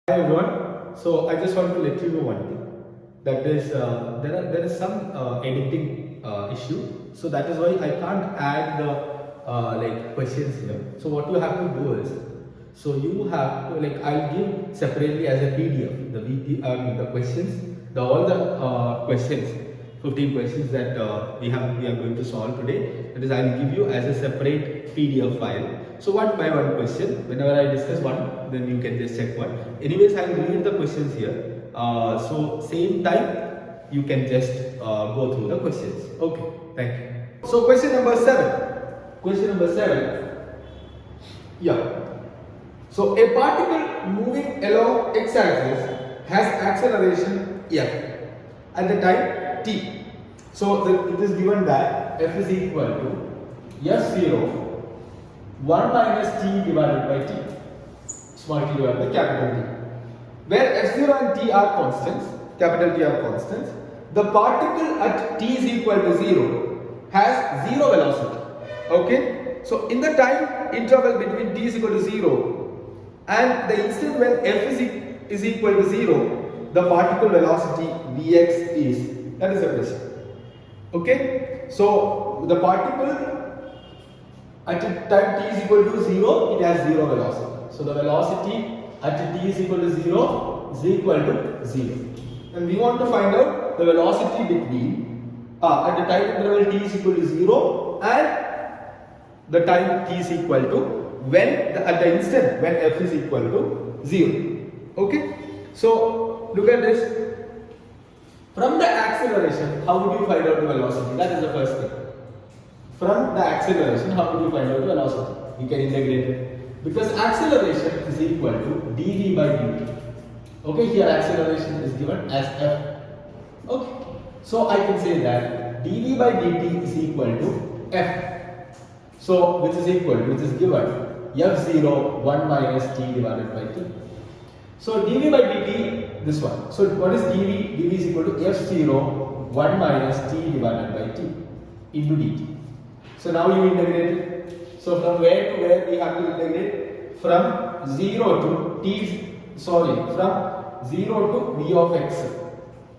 Hi everyone. So I just want to let you know one thing that there is some editing issue. So that is why I can't add the questions here. So what you have to do is, so you have to I'll give separately as a PDF the questions, all the questions, 15 questions that we are going to solve today. That is, I'll give you as a separate PDF file. So one by one question, whenever I discuss one, then you can just check one. Anyways, I will read the questions here. So same time, you can just go through the questions. Okay, thank you. So question number 7. Question number 7. Yeah. So a particle moving along x-axis has acceleration f at the time t. So it is given that f is equal to f0 1 minus t divided by t, small t divided by capital T, where f0 and t are constants, capital T are constants. The particle at t is equal to 0 has 0 velocity. Okay, so in the time interval between t is equal to 0 and the instant when f is equal to 0, the particle velocity vx is, that is the question. Okay, so the particle at time t is equal to 0, it has 0 velocity. So the velocity at t is equal to 0 is equal to 0. And we want to find out the velocity between at the time interval t is equal to 0 and the time t is equal to at the instant when f is equal to 0. Okay, so look at this. From the acceleration, how would you find out the velocity? That is the first thing. From the acceleration, how would you find out the velocity? You can integrate it, because acceleration is equal to dv by dt. Okay, here acceleration is given as f. Okay, so I can say that dv by dt is equal to f. So which is given f0 1 minus t divided by t. So dv by dt, this one. So what is dv? dv is equal to f0 1 minus t divided by t into dt. So now you integrate it. So from where to where we have to integrate? From 0 to t, from 0 to v of x.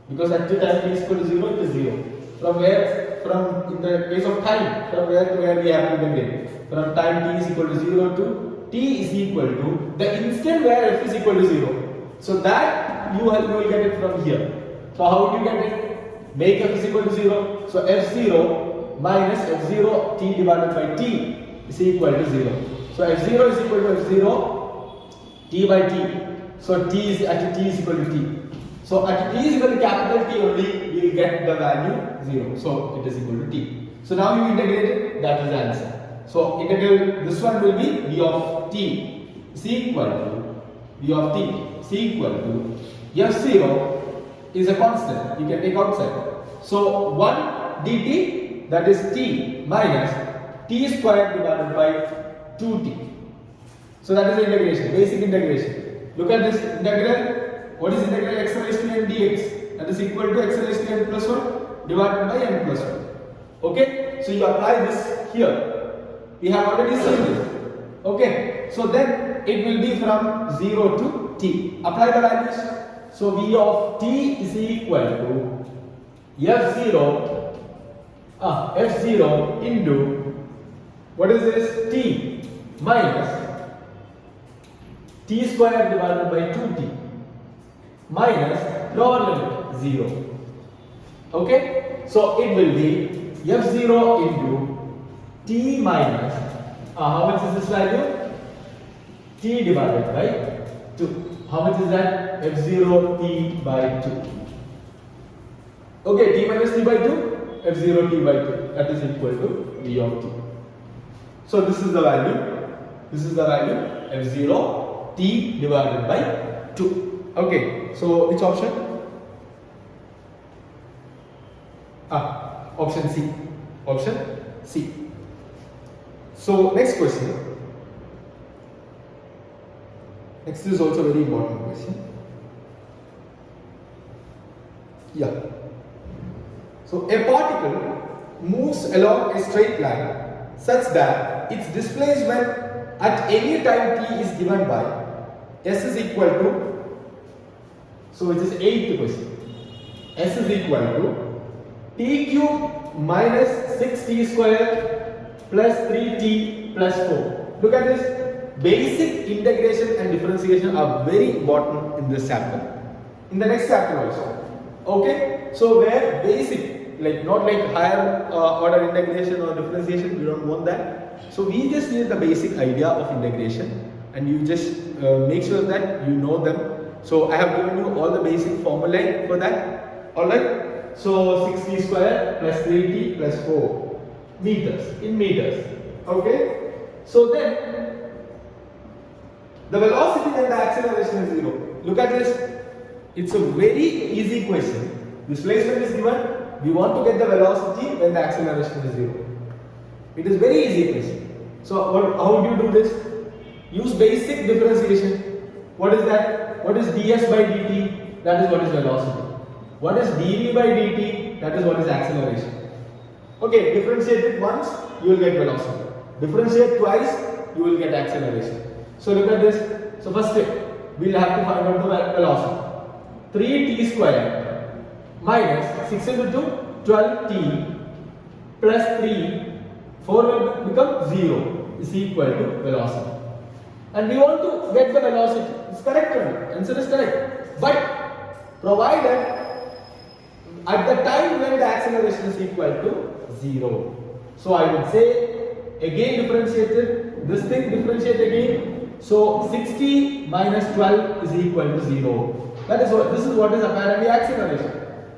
Because at the time t is equal to 0, it is 0. From where? From, in the case of time, from where to where we have to integrate? From time t is equal to 0 to t is equal to the instant where f is equal to 0. So that you will get it from here. So how would you get it? Make f is equal to 0. So f0 minus f0 t divided by t is equal to 0. So f0 is equal to f0 t by t. So t is equal to t. So at t is equal to capital T only, we will get the value 0. So it is equal to t. So now you integrate it, that is the answer. So integral, this one will be v of t is equal to v of t is equal to f0 is a constant, you can take outside. So 1 dt, that is t minus t squared divided by 2t. So that is the integration, basic integration. Look at this integral. What is integral x raised to n dx? That is equal to x raised to n plus 1 divided by n plus 1. Okay, so you apply this here. We have already seen this. Okay, so then it will be from 0 to t. Apply the values. So v of t is equal to f0 into, what is this? T minus t squared divided by 2t minus lower limit 0. Okay, so it will be f0 into t minus, how much is this value? T divided by 2. How much is that? f0 t by 2. Okay, t minus t by 2, f0 t by 2, that is equal to v of t. So this is the value, f0 t divided by 2. Okay, so which option? Option C. Option C. So next question. Next is also very important question. Yeah. So a particle moves along a straight line such that its displacement at any time t is given by s is equal to So which is 8th question. S is equal to t cube minus 6t square plus 3t plus 4. Look at this. Basic integration and differentiation are very important in this chapter. In the next chapter also. Okay? So where basic, like not like higher order integration or differentiation, we don't want that. So we just need the basic idea of integration, and you just make sure that you know them. So I have given you all the basic formulae for that. Alright? So 6t square plus 3t plus 4 meters in meters. Okay? So then the velocity and the acceleration is 0. Look at this. It's a very easy question. Displacement is given. We want to get the velocity when the acceleration is 0. It is very easy question. So how do you do this? Use basic differentiation. What is that? What is ds by dt? That is what is velocity. What is dv by dt? That is what is acceleration. Okay, differentiate it once, you will get velocity. Differentiate twice, you will get acceleration. So look at this. So first step, we will have to find out the velocity. 3t square minus 6 into 2, 12t plus 3, 4 will become 0 is equal to velocity. And we want to get the velocity. It's correct or not? Answer is correct. But provided at the time when the acceleration is equal to 0. So I would say again differentiated, this thing differentiate again. So 60 minus 12 is equal to 0. That is what, this is what is apparently acceleration.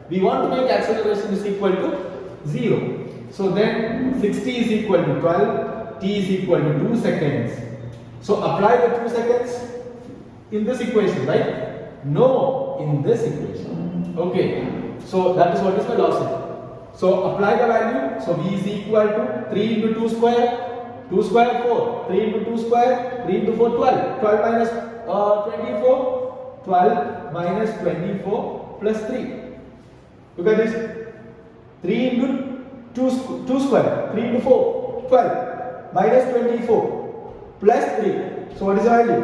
We want to make acceleration is equal to 0. So then 60 is equal to 12, t is equal to 2 seconds. So apply the 2 seconds in this equation, right? No, in this equation. Okay. So that is what is velocity. So apply the value. So v is equal to 3 into 2 square. 2 square 4, 3 into 2 square, 3 into 4 12, 12 minus 24, 12 minus 24 plus 3. Look at this, 3 into 2 square, 3 into 4, 12 minus 24 plus 3. So what is the value?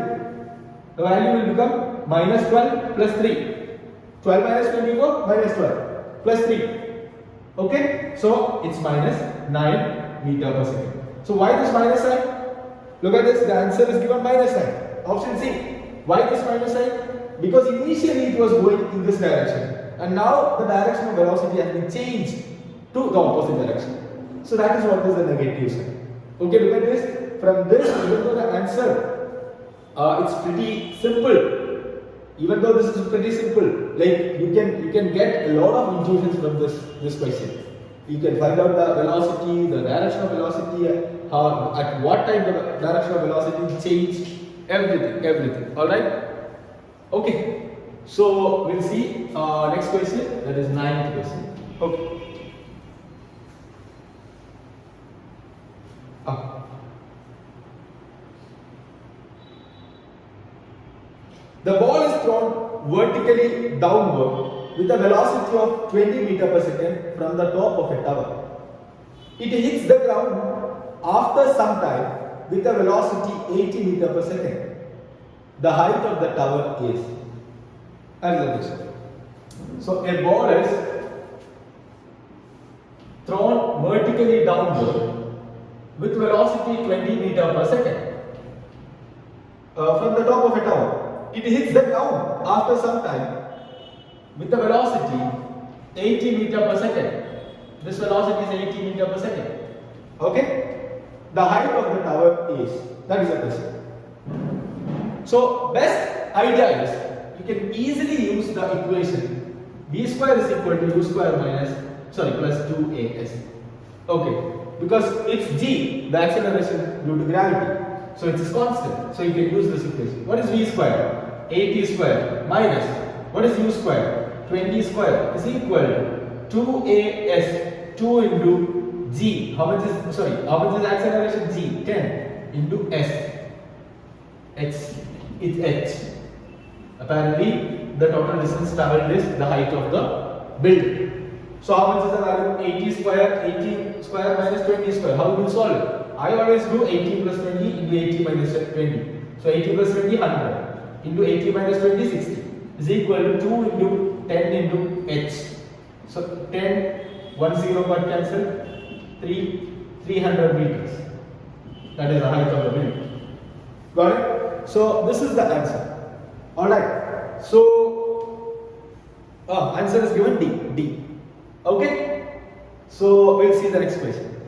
The value will become minus 12 plus 3. 12 minus 24 minus 12 plus 3. Okay, so it's minus 9 meter per second. So why this minus sign? Look at this, the answer is given minus sign. Option C. Why this minus sign? Because initially it was going in this direction, and now the direction of velocity has been changed to the opposite direction. So that is what is the negative sign. Okay, look at this. From this, even though the answer, it's pretty simple. Even though this is pretty simple, like you can get a lot of intuitions from this question. You can find out the velocity, the direction of velocity, at what time the direction of velocity changed, everything. Alright? Okay. So we'll see next question, that is 9th question. Okay. The ball is thrown vertically downward with a velocity of 20 meter per second from the top of a tower. It hits the ground after some time with a velocity 80 meter per second. The height of the tower is. So a ball is thrown vertically downward with velocity 20 meter per second from the top of a tower. It hits the ground after some time with a velocity 80 meter per second. This velocity is 80 meter per second. Okay? The height of the tower is. That is the question. So best idea is you can easily use the equation v square is equal to u square plus 2as. Okay? Because it's g, the acceleration due to gravity. So it is constant. So you can use this equation. What is v square? 80 square minus, what is u square? 20 square is equal to 2as, 2 into g. How much is acceleration? G, 10 into s. H, it's h. Apparently, the total distance traveled is the height of the building. So how much is the value? 80 square minus 20 square. How do you solve it? I always do 80 plus 20 into 80 minus 20. So 80 plus 20, 100. Into 80 minus 20, 60. is equal to 2 into 10 into h. So 10, 1 0 got cancelled, 300 meters. That is the height of the building. Got it? So this is the answer. Alright. So answer is given D. Okay? So we'll see the next question.